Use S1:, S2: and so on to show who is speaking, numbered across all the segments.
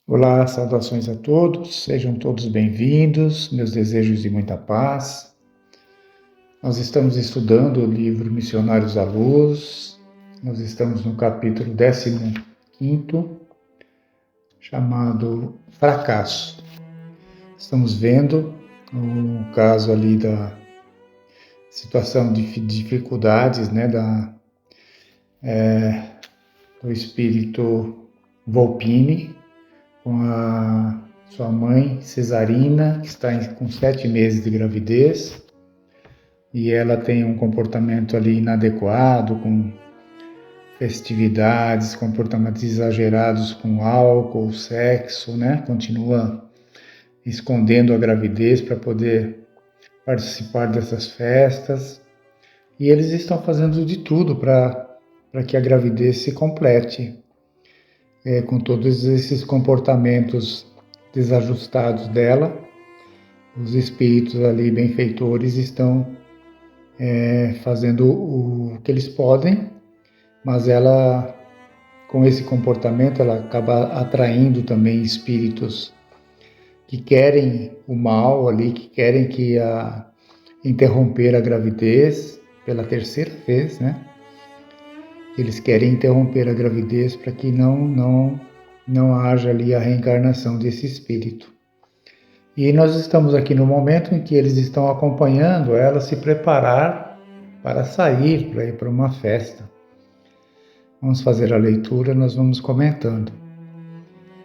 S1: Olá, saudações a todos, sejam todos bem-vindos, meus desejos de muita paz. Nós estamos estudando o livro Missionários à Luz, nós estamos no capítulo 15º, chamado Fracasso. Estamos vendo o caso ali da situação de dificuldades, do espírito Volpini, com a sua mãe Cesarina, que está com 7 meses de gravidez, e ela tem um comportamento ali inadequado, com festividades, comportamentos exagerados com álcool, sexo, continua escondendo a gravidez para poder participar dessas festas, e eles estão fazendo de tudo para que a gravidez se complete. Com todos esses comportamentos desajustados dela, os espíritos ali benfeitores estão fazendo o que eles podem, mas ela, com esse comportamento, ela acaba atraindo também espíritos que querem o mal ali, que querem interromper a gravidez pela terceira vez, Eles querem interromper a gravidez para que não haja ali a reencarnação desse espírito. E nós estamos aqui no momento em que eles estão acompanhando ela se preparar para sair, para ir para uma festa. Vamos fazer a leitura, nós vamos comentando.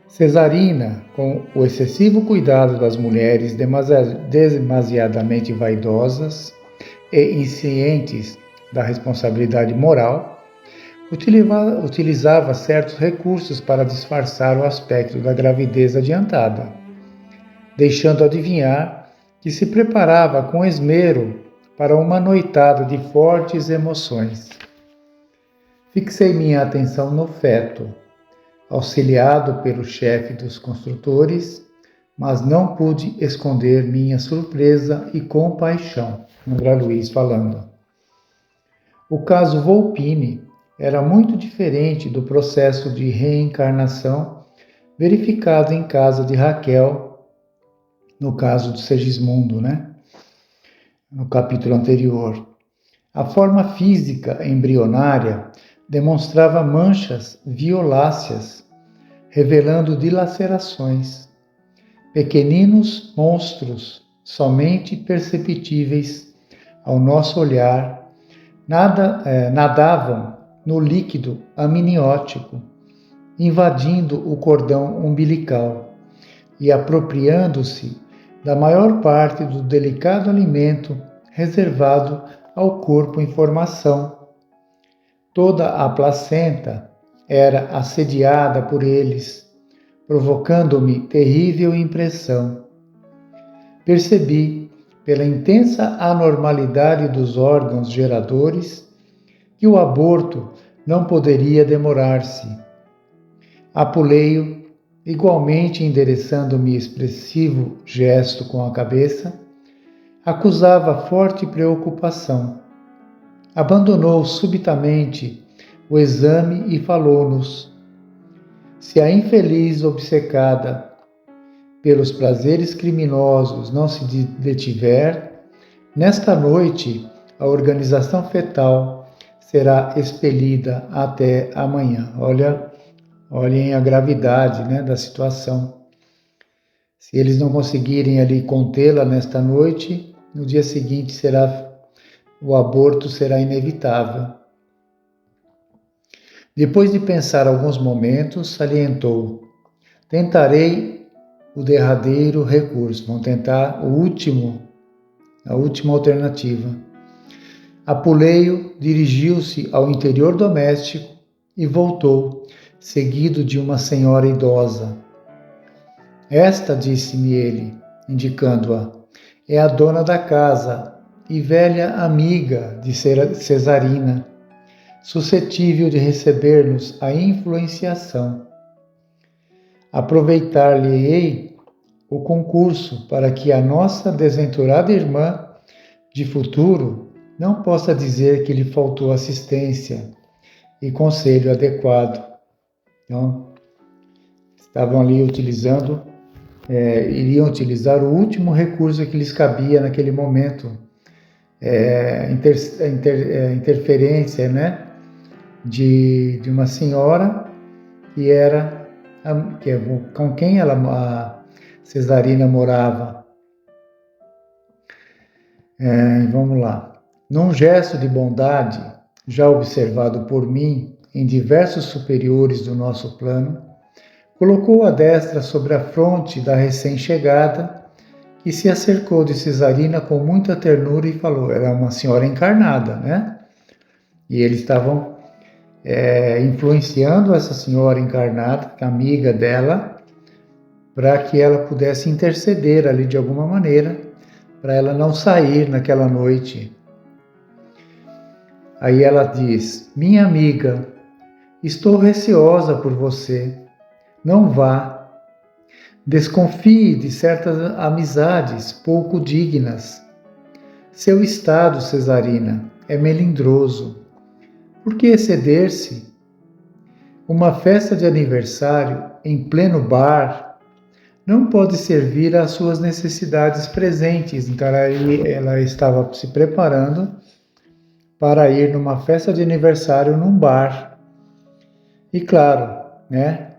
S1: Cesarina, com o excessivo cuidado das mulheres demasiadamente vaidosas e inscientes da responsabilidade moral, utilizava certos recursos para disfarçar o aspecto da gravidez adiantada, deixando adivinhar que se preparava com esmero para uma noitada de fortes emoções. Fixei minha atenção no feto, auxiliado pelo chefe dos construtores, mas não pude esconder minha surpresa e compaixão. André Luiz falando. O caso Volpini era muito diferente do processo de reencarnação verificado em casa de Raquel, no caso do Segismundo, no capítulo anterior. A forma física embrionária demonstrava manchas violáceas, revelando dilacerações. Pequeninos monstros, somente perceptíveis ao nosso olhar, nadavam no líquido amniótico, invadindo o cordão umbilical e apropriando-se da maior parte do delicado alimento reservado ao corpo em formação. Toda a placenta era assediada por eles, provocando-me terrível impressão. Percebi, pela intensa anormalidade dos órgãos geradores, que o aborto não poderia demorar-se. Apulei-o, igualmente endereçando-me expressivo gesto com a cabeça, acusava forte preocupação. Abandonou subitamente o exame e falou-nos: se a infeliz obcecada pelos prazeres criminosos não se detiver, nesta noite a organização fetal será expelida até amanhã. Olhem a gravidade, da situação. Se eles não conseguirem ali contê-la nesta noite, no dia seguinte o aborto será inevitável. Depois de pensar alguns momentos, salientou: tentarei o derradeiro recurso. Vamos tentar a última alternativa. Apulei-o, dirigiu-se ao interior doméstico e voltou, seguido de uma senhora idosa. Esta, disse-me ele, indicando-a, é a dona da casa e velha amiga de Cesarina, suscetível de receber-nos a influenciação. Aproveitar-lhe-ei o concurso para que a nossa desventurada irmã, de futuro, não possa dizer que lhe faltou assistência e conselho adequado. Então, estavam ali iriam utilizar o último recurso que lhes cabia naquele momento, interferência, né, de uma senhora com quem a Cesarina morava. Vamos lá. Num gesto de bondade, já observado por mim em diversos superiores do nosso plano, colocou a destra sobre a fronte da recém-chegada, que se acercou de Cesarina com muita ternura e falou, era uma senhora encarnada, né? E eles estavam influenciando essa senhora encarnada, amiga dela, para que ela pudesse interceder ali de alguma maneira, para ela não sair naquela noite. Aí ela diz, minha amiga, estou receosa por você, não vá. Desconfie de certas amizades pouco dignas. Seu estado, Cesarina, é melindroso. Por que exceder-se? Uma festa de aniversário em pleno bar não pode servir às suas necessidades presentes. Então ela estava se preparando para ir numa festa de aniversário num bar. E claro, né,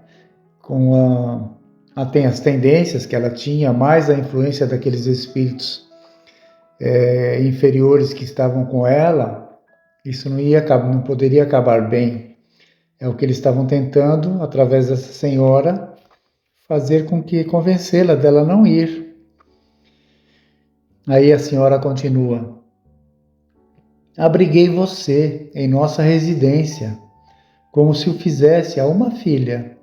S1: com as tendências que ela tinha, mais a influência daqueles espíritos inferiores que estavam com ela, isso não poderia acabar bem. É o que eles estavam tentando, através dessa senhora, fazer com que convencê-la dela não ir. Aí a senhora continua. Abriguei você em nossa residência, como se o fizesse a uma filha,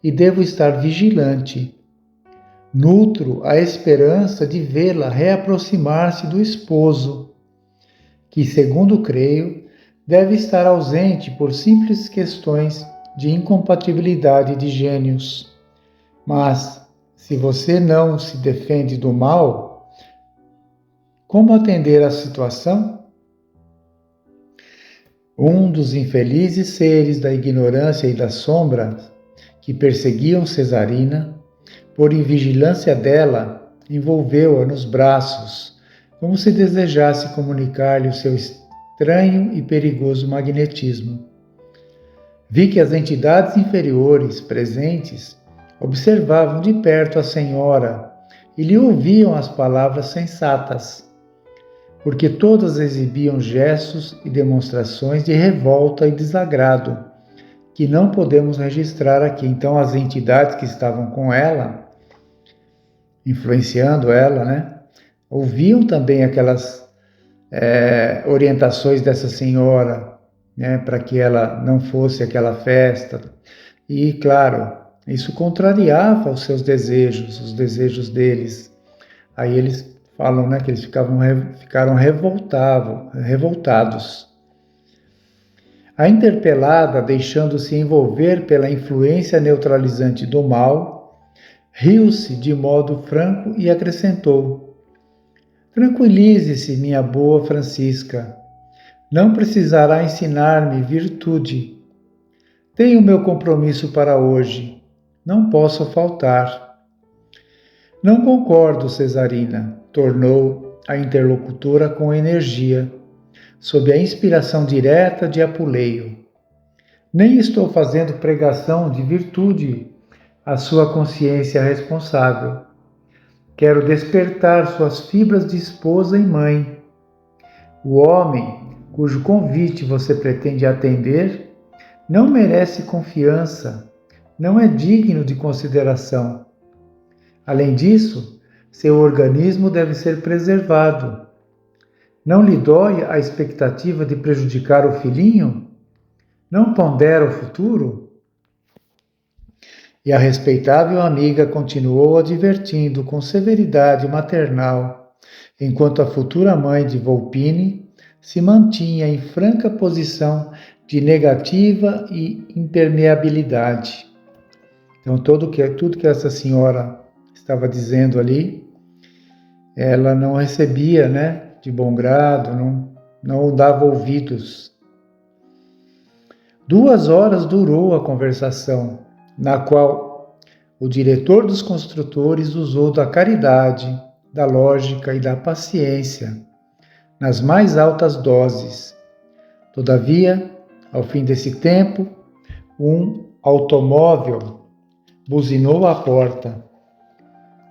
S1: e devo estar vigilante. Nutro a esperança de vê-la reaproximar-se do esposo, que, segundo creio, deve estar ausente por simples questões de incompatibilidade de gênios. Mas, se você não se defende do mal, como atender à situação? Um dos infelizes seres da ignorância e da sombra que perseguiam Cesarina, por invigilância dela, envolveu-a nos braços, como se desejasse comunicar-lhe o seu estranho e perigoso magnetismo. Vi que as entidades inferiores presentes observavam de perto a senhora e lhe ouviam as palavras sensatas, porque todas exibiam gestos e demonstrações de revolta e desagrado, que não podemos registrar aqui. Então as entidades que estavam com ela, influenciando ela, né, ouviam também aquelas orientações dessa senhora, né, para que ela não fosse àquela festa. E, claro, isso contrariava os seus desejos, os desejos deles. Aí eles falam, né, que eles ficaram revoltados. A interpelada, deixando-se envolver pela influência neutralizante do mal, riu-se de modo franco e acrescentou: tranquilize-se, minha boa Francisca. Não precisará ensinar-me virtude. Tenho meu compromisso para hoje. Não posso faltar. Não concordo, Cesarina, tornou a interlocutora com energia, sob a inspiração direta de Apuleio. Nem estou fazendo pregação de virtude à sua consciência responsável. Quero despertar suas fibras de esposa e mãe. O homem cujo convite você pretende atender não merece confiança, não é digno de consideração. Além disso, seu organismo deve ser preservado. Não lhe dói a expectativa de prejudicar o filhinho? Não pondera o futuro? E a respeitável amiga continuou advertindo com severidade maternal, enquanto a futura mãe de Volpini se mantinha em franca posição de negativa e impermeabilidade. Então, tudo que essa senhora estava dizendo ali, ela não recebia, né, de bom grado, não dava ouvidos. 2 horas durou a conversação, na qual o diretor dos construtores usou da caridade, da lógica e da paciência nas mais altas doses. Todavia, ao fim desse tempo, um automóvel buzinou à porta.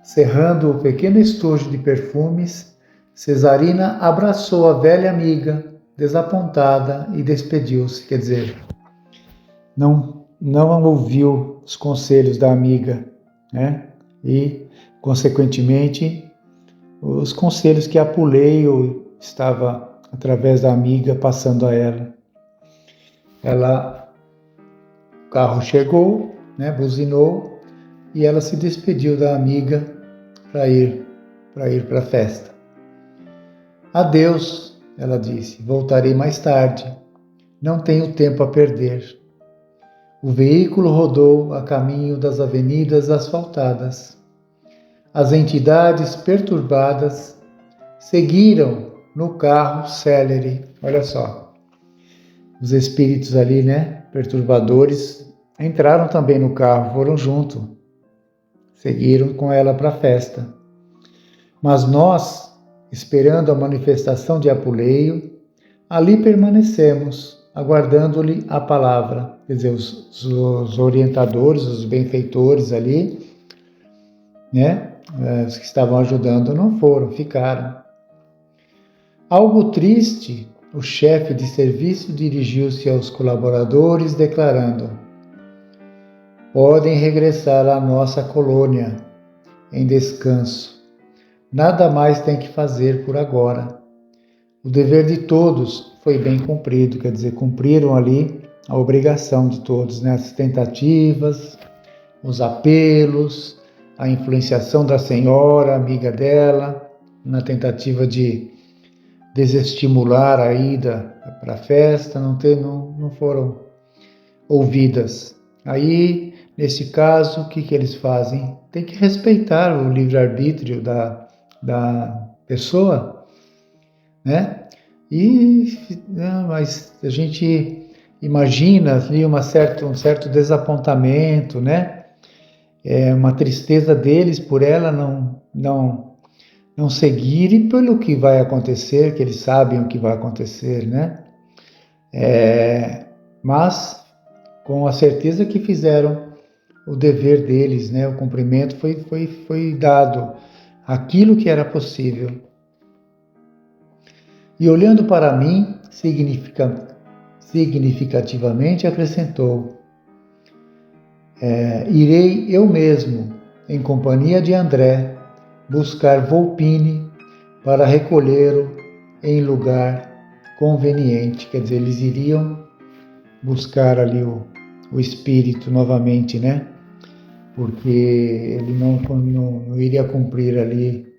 S1: Cerrando o pequeno estojo de perfumes, Cesarina abraçou a velha amiga, desapontada, e despediu-se. Quer dizer, não ouviu os conselhos da amiga, né? E, consequentemente, os conselhos que Apuleio estava, através da amiga, passando a ela. O carro chegou, né, buzinou, e ela se despediu da amiga para ir para a festa. Adeus, ela disse, voltarei mais tarde. Não tenho tempo a perder. O veículo rodou a caminho das avenidas asfaltadas. As entidades perturbadas seguiram no carro célere. Olha só, os espíritos ali, né, perturbadores, entraram também no carro, foram junto, seguiram com ela para a festa. Mas nós, esperando a manifestação de Apuleio, ali permanecemos, aguardando-lhe a palavra. Quer dizer, os orientadores, os benfeitores ali, né, os que estavam ajudando não foram, ficaram. Algo triste, o chefe de serviço dirigiu-se aos colaboradores, declarando: podem regressar à nossa colônia em descanso. Nada mais tem que fazer por agora. O dever de todos foi bem cumprido, quer dizer, cumpriram ali a obrigação de todos, né? As tentativas, os apelos, a influenciação da senhora, amiga dela, na tentativa de desestimular a ida para a festa, não foram ouvidas. Aí, nesse caso, o que eles fazem? Tem que respeitar o livre-arbítrio da pessoa, né? Mas a gente imagina ali um certo desapontamento, né? Uma tristeza deles por ela não seguir e pelo que vai acontecer, que eles sabem o que vai acontecer, né? Mas com a certeza que fizeram o dever deles, né? O cumprimento foi dado, aquilo que era possível. E olhando para mim, significativamente acrescentou: irei eu mesmo, em companhia de André, buscar Volpini para recolhê-lo em lugar conveniente. Quer dizer, eles iriam buscar ali o espírito novamente, né? Porque ele não iria cumprir ali,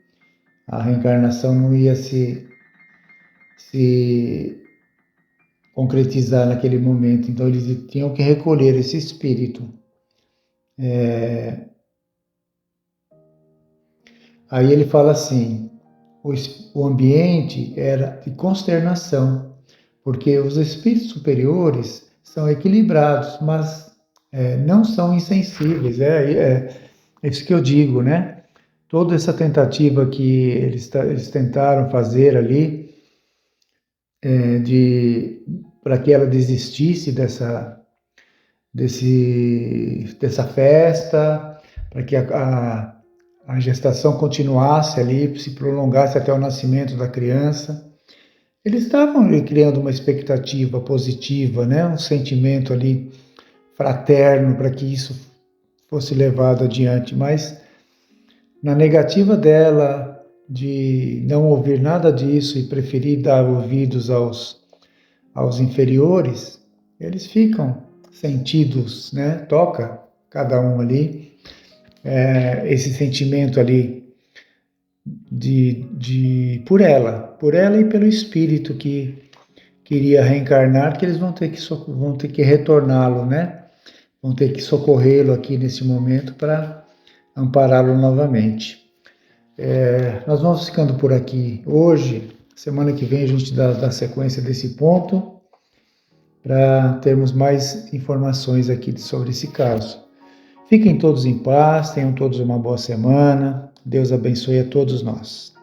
S1: a reencarnação não ia se concretizar naquele momento. Então eles tinham que recolher esse espírito. Aí ele fala assim: o ambiente era de consternação, porque os espíritos superiores são equilibrados, mas não são insensíveis. É isso que eu digo, né? Toda essa tentativa que eles tentaram fazer ali, para que ela desistisse dessa festa, para que a gestação continuasse ali, se prolongasse até o nascimento da criança. Eles estavam criando uma expectativa positiva, né? Um sentimento ali fraterno para que isso fosse levado adiante, mas na negativa dela de não ouvir nada disso e preferir dar ouvidos aos inferiores, eles ficam sentidos, né? Toca cada um ali esse sentimento ali por ela e pelo espírito que queria reencarnar, que eles vão ter que retorná-lo, né? Vão ter que socorrê-lo aqui nesse momento para ampará-lo novamente. Nós vamos ficando por aqui hoje. Semana que vem a gente dá sequência desse ponto para termos mais informações aqui sobre esse caso. Fiquem todos em paz, tenham todos uma boa semana. Deus abençoe a todos nós.